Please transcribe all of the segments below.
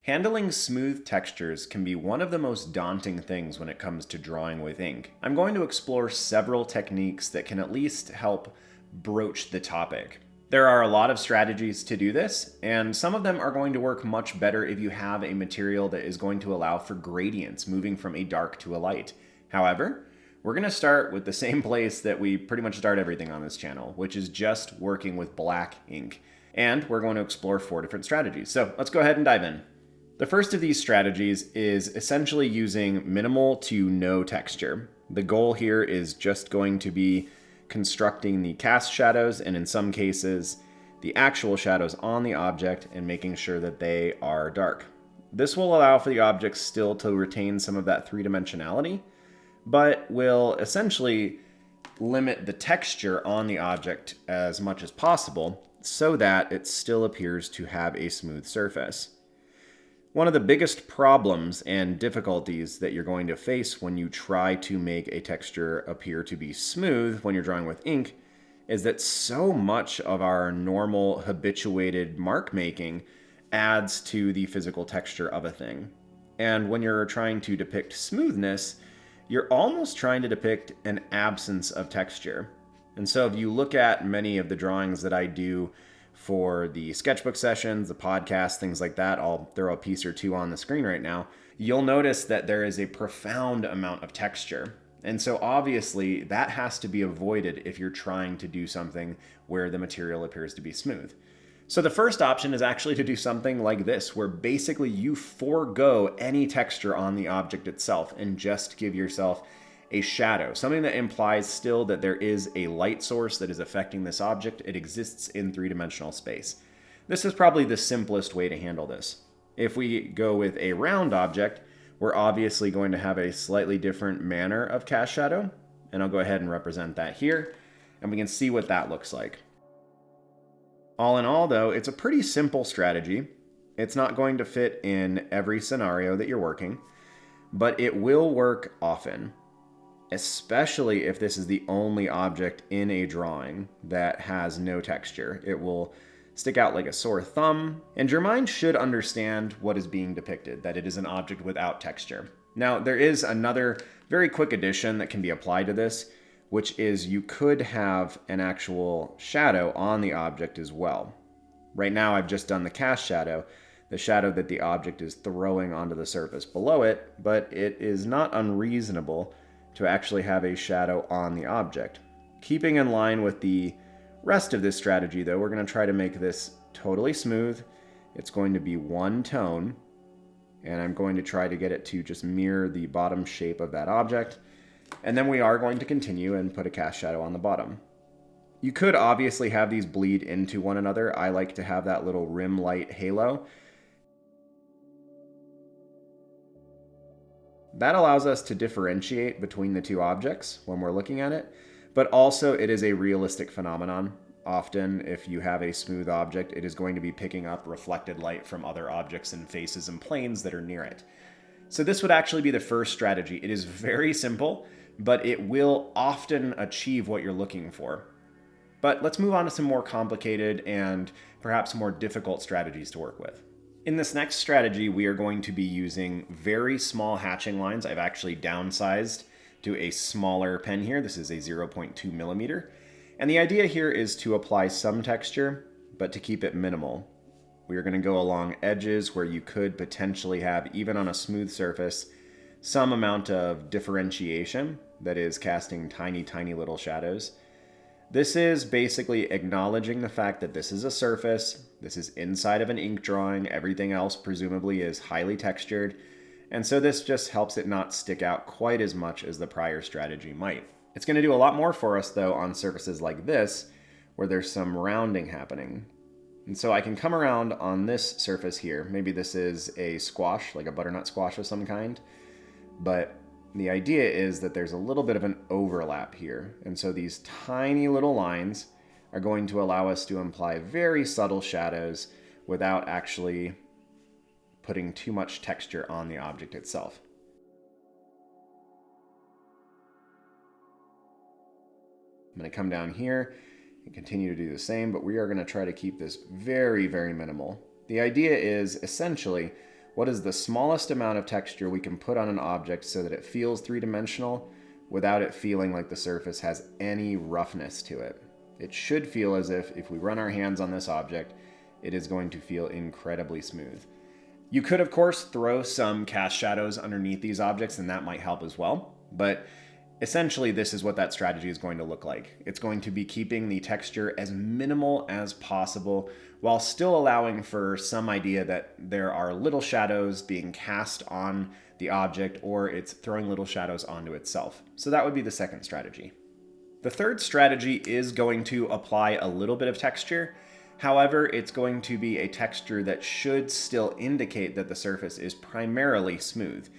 Handling smooth textures can be one of the most daunting things when it comes to drawing with ink. I'm going to explore several techniques that can at least help broach the topic. There are a lot of strategies to do this, and some of them are going to work much better if you have a material that is going to allow for gradients, moving from a dark to a light. However, we're going to start with the same place that we pretty much start everything on this channel, which is just working with black ink. And we're going to explore 4 different strategies. So let's go ahead and dive in. The first of these strategies is essentially using minimal to no texture. The goal here is just going to be constructing the cast shadows, and in some cases, the actual shadows on the object, and making sure that they are dark. This will allow for the object still to retain some of that three-dimensionality, but will essentially limit the texture on the object as much as possible so that it still appears to have a smooth surface. One of the biggest problems and difficulties that you're going to face when you try to make a texture appear to be smooth when you're drawing with ink is that so much of our normal habituated mark making adds to the physical texture of a thing. And when you're trying to depict smoothness, you're almost trying to depict an absence of texture. And so if you look at many of the drawings that I do for the sketchbook sessions, the podcast, things like that, I'll throw a piece or two on the screen right now, you'll notice that there is a profound amount of texture. And so obviously that has to be avoided if you're trying to do something where the material appears to be smooth. So the first option is actually to do something like this, where basically you forego any texture on the object itself and just give yourself a shadow, something that implies still that there is a light source that is affecting this object. It exists in three-dimensional space. This is probably the simplest way to handle this. If we go with a round object, we're obviously going to have a slightly different manner of cast shadow, and I'll go ahead and represent that here, and we can see what that looks like. All in all, though, it's a pretty simple strategy. It's not going to fit in every scenario that you're working, but it will work often, especially if this is the only object in a drawing that has no texture. It will stick out like a sore thumb, and your mind should understand what is being depicted, that it is an object without texture. Now, there is another very quick addition that can be applied to this, which is you could have an actual shadow on the object as well. Right now, I've just done the cast shadow, the shadow that the object is throwing onto the surface below it, but it is not unreasonable to actually have a shadow on the object. Keeping in line with the rest of this strategy, though, we're going to try to make this totally smooth. It's going to be one tone, and I'm going to try to get it to just mirror the bottom shape of that object. And then we are going to continue and put a cast shadow on the bottom. You could obviously have these bleed into one another. I like to have that little rim light halo. That allows us to differentiate between the two objects when we're looking at it, but also it is a realistic phenomenon. Often, if you have a smooth object, it is going to be picking up reflected light from other objects and faces and planes that are near it. So this would actually be the first strategy. It is very simple, but it will often achieve what you're looking for. But let's move on to some more complicated and perhaps more difficult strategies to work with. In this next strategy, we are going to be using very small hatching lines. I've actually downsized to a smaller pen here. This is a 0.2 millimeter. And the idea here is to apply some texture, but to keep it minimal. We are going to go along edges where you could potentially have, even on a smooth surface, some amount of differentiation that is casting tiny, tiny little shadows. This is basically acknowledging the fact that this is a surface, this is inside of an ink drawing, everything else presumably is highly textured, and so this just helps it not stick out quite as much as the prior strategy might. It's going to do a lot more for us, though, on surfaces like this, where there's some rounding happening. And so I can come around on this surface here. Maybe this is a squash, like a butternut squash of some kind, but the idea is that there's a little bit of an overlap here. And so these tiny little lines are going to allow us to imply very subtle shadows without actually putting too much texture on the object itself. I'm going to come down here and continue to do the same, but we are going to try to keep this very, very minimal. The idea is essentially What is the smallest amount of texture we can put on an object so that it feels three-dimensional without it feeling like the surface has any roughness to it? It should feel as if we run our hands on this object, it is going to feel incredibly smooth. You could, of course, throw some cast shadows underneath these objects, and that might help as well. But essentially, this is what that strategy is going to look like. It's going to be keeping the texture as minimal as possible while still allowing for some idea that there are little shadows being cast on the object, or it's throwing little shadows onto itself. So that would be the second strategy. The third strategy is going to apply a little bit of texture. However, it's going to be a texture that should still indicate that the surface is primarily smooth.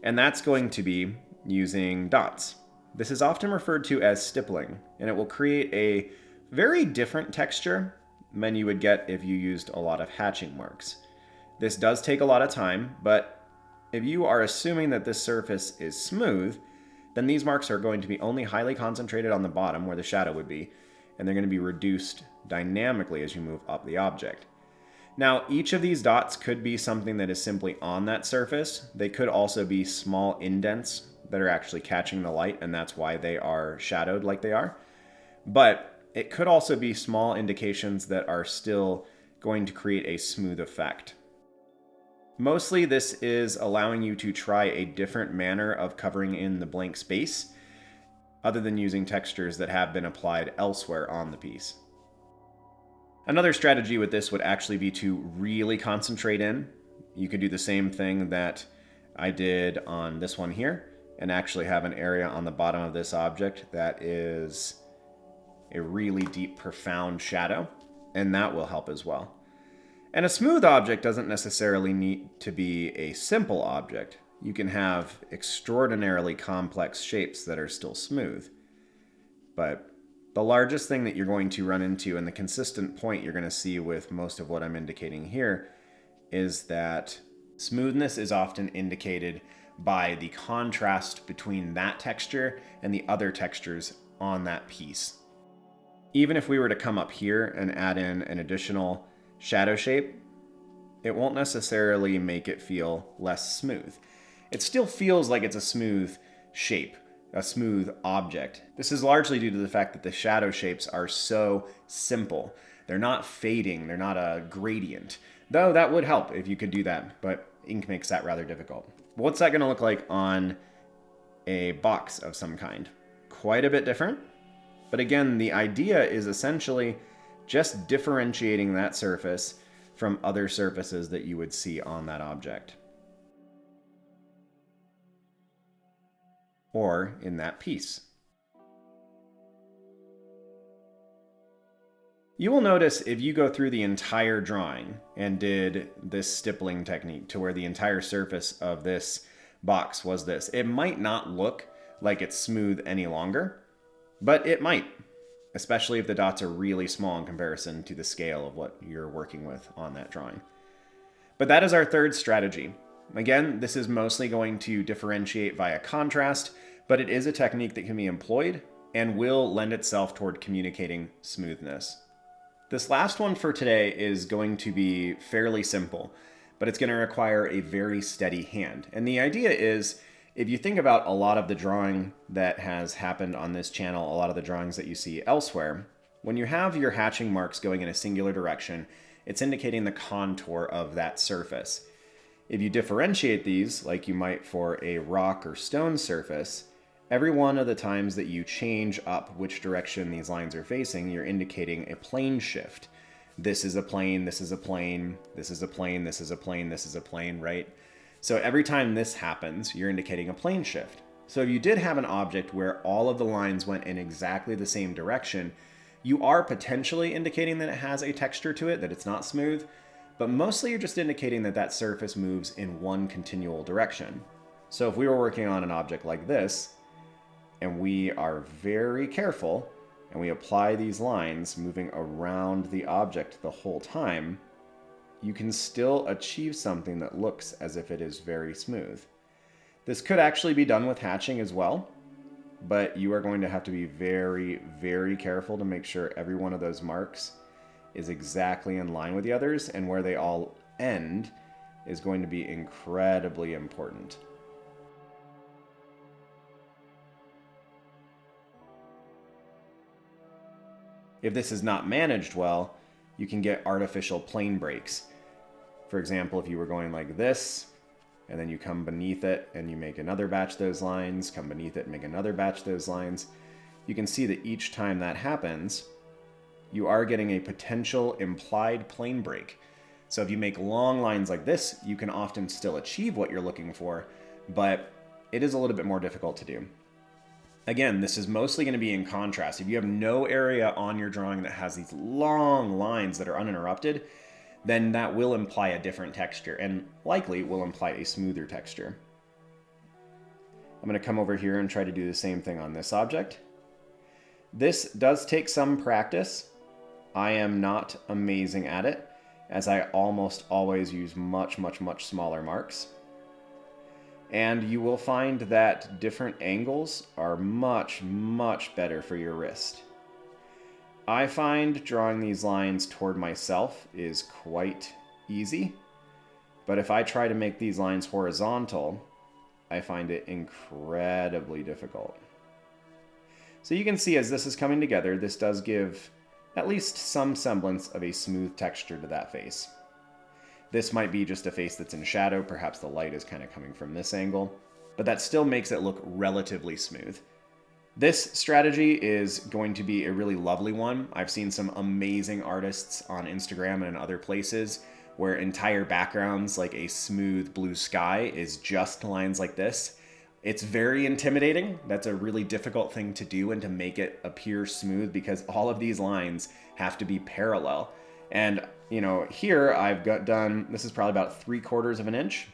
And that's going to be using dots. This is often referred to as stippling, and it will create a very different texture than you would get if you used a lot of hatching marks. This does take a lot of time, but if you are assuming that this surface is smooth, then these marks are going to be only highly concentrated on the bottom where the shadow would be, and they're going to be reduced dynamically as you move up the object. Now, each of these dots could be something that is simply on that surface. They could also be small indents that are actually catching the light, and that's why they are shadowed like they are. But it could also be small indications that are still going to create a smooth effect. Mostly this is allowing you to try a different manner of covering in the blank space, other than using textures that have been applied elsewhere on the piece. Another strategy with this would actually be to really concentrate in. You could do the same thing that I did on this one here, and actually have an area on the bottom of this object that is a really deep, profound shadow, and that will help as well. And a smooth object doesn't necessarily need to be a simple object. You can have extraordinarily complex shapes that are still smooth. But the largest thing that you're going to run into, and the consistent point you're going to see with most of what I'm indicating here, is that smoothness is often indicated by the contrast between that texture and the other textures on that piece. Even if we were to come up here and add in an additional shadow shape, it won't necessarily make it feel less smooth. It still feels like it's a smooth shape, a smooth object. This is largely due to the fact that the shadow shapes are so simple. They're not fading, they're not a gradient. Though that would help if you could do that, but ink makes that rather difficult. What's that going to look like on a box of some kind? Quite a bit different. But again, the idea is essentially just differentiating that surface from other surfaces that you would see on that object, or in that piece. You will notice if you go through the entire drawing and did this stippling technique to where the entire surface of this box was this, it might not look like it's smooth any longer, but it might, especially if the dots are really small in comparison to the scale of what you're working with on that drawing. But that is our third strategy. Again, this is mostly going to differentiate via contrast, but it is a technique that can be employed and will lend itself toward communicating smoothness. This last one for today is going to be fairly simple, but it's going to require a very steady hand. And the idea is, if you think about a lot of the drawing that has happened on this channel, a lot of the drawings that you see elsewhere, when you have your hatching marks going in a singular direction, it's indicating the contour of that surface. If you differentiate these, like you might for a rock or stone surface, every one of the times that you change up which direction these lines are facing, you're indicating a plane shift. This is a plane, this is a plane, this is a plane, this is a plane, this is a plane, right? So every time this happens, you're indicating a plane shift. So if you did have an object where all of the lines went in exactly the same direction, you are potentially indicating that it has a texture to it, that it's not smooth, but mostly you're just indicating that that surface moves in one continual direction. So if we were working on an object like this, and we are very careful, and we apply these lines moving around the object the whole time, you can still achieve something that looks as if it is very smooth. This could actually be done with hatching as well, but you are going to have to be very, very careful to make sure every one of those marks is exactly in line with the others, and where they all end, is going to be incredibly important. If this is not managed well, you can get artificial plane breaks. For example, if you were going like this, and then you come beneath it and you make another batch of those lines, come beneath it and make another batch of those lines, you can see that each time that happens, you are getting a potential implied plane break. So if you make long lines like this, you can often still achieve what you're looking for, but it is a little bit more difficult to do. Again, this is mostly going to be in contrast. If you have no area on your drawing that has these long lines that are uninterrupted, then that will imply a different texture and likely will imply a smoother texture. I'm going to come over here and try to do the same thing on this object. This does take some practice. I am not amazing at it, as I almost always use much smaller marks. And you will find that different angles are much better for your wrist. I find drawing these lines toward myself is quite easy, but if I try to make these lines horizontal, I find it incredibly difficult. So you can see as this is coming together, this does give at least some semblance of a smooth texture to that face. This might be just a face that's in shadow, perhaps the light is kind of coming from this angle, but that still makes it look relatively smooth. This strategy is going to be a really lovely one. I've seen some amazing artists on Instagram and other places where entire backgrounds, like a smooth blue sky, is just lines like this. It's very intimidating. That's a really difficult thing to do and to make it appear smooth because all of these lines have to be parallel. And, you know, here I've got done, this is probably about 3/4 of an inch.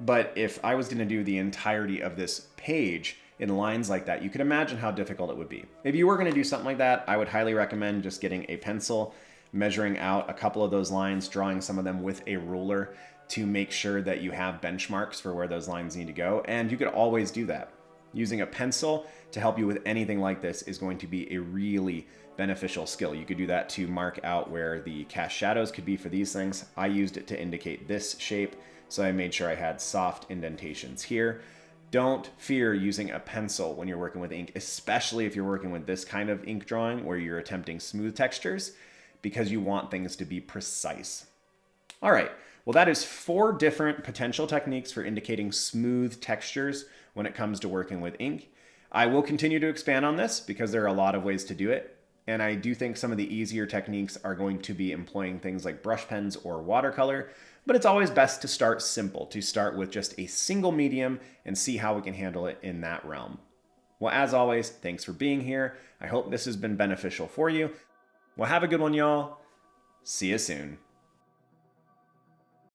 But if I was going to do the entirety of this page in lines like that, you can imagine how difficult it would be. If you were going to do something like that, I would highly recommend just getting a pencil, measuring out a couple of those lines, drawing some of them with a ruler to make sure that you have benchmarks for where those lines need to go. And you could always do that. Using a pencil to help you with anything like this is going to be a really beneficial skill. You could do that to mark out where the cast shadows could be for these things. I used it to indicate this shape, so I made sure I had soft indentations here. Don't fear using a pencil when you're working with ink, especially if you're working with this kind of ink drawing where you're attempting smooth textures, because you want things to be precise. All right, well, that is 4 different potential techniques for indicating smooth textures when it comes to working with ink. I will continue to expand on this because there are a lot of ways to do it. And I do think some of the easier techniques are going to be employing things like brush pens or watercolor, but it's always best to start simple, to start with just a single medium and see how we can handle it in that realm. Well, as always, thanks for being here. I hope this has been beneficial for you. Well, have a good one, y'all. See you soon.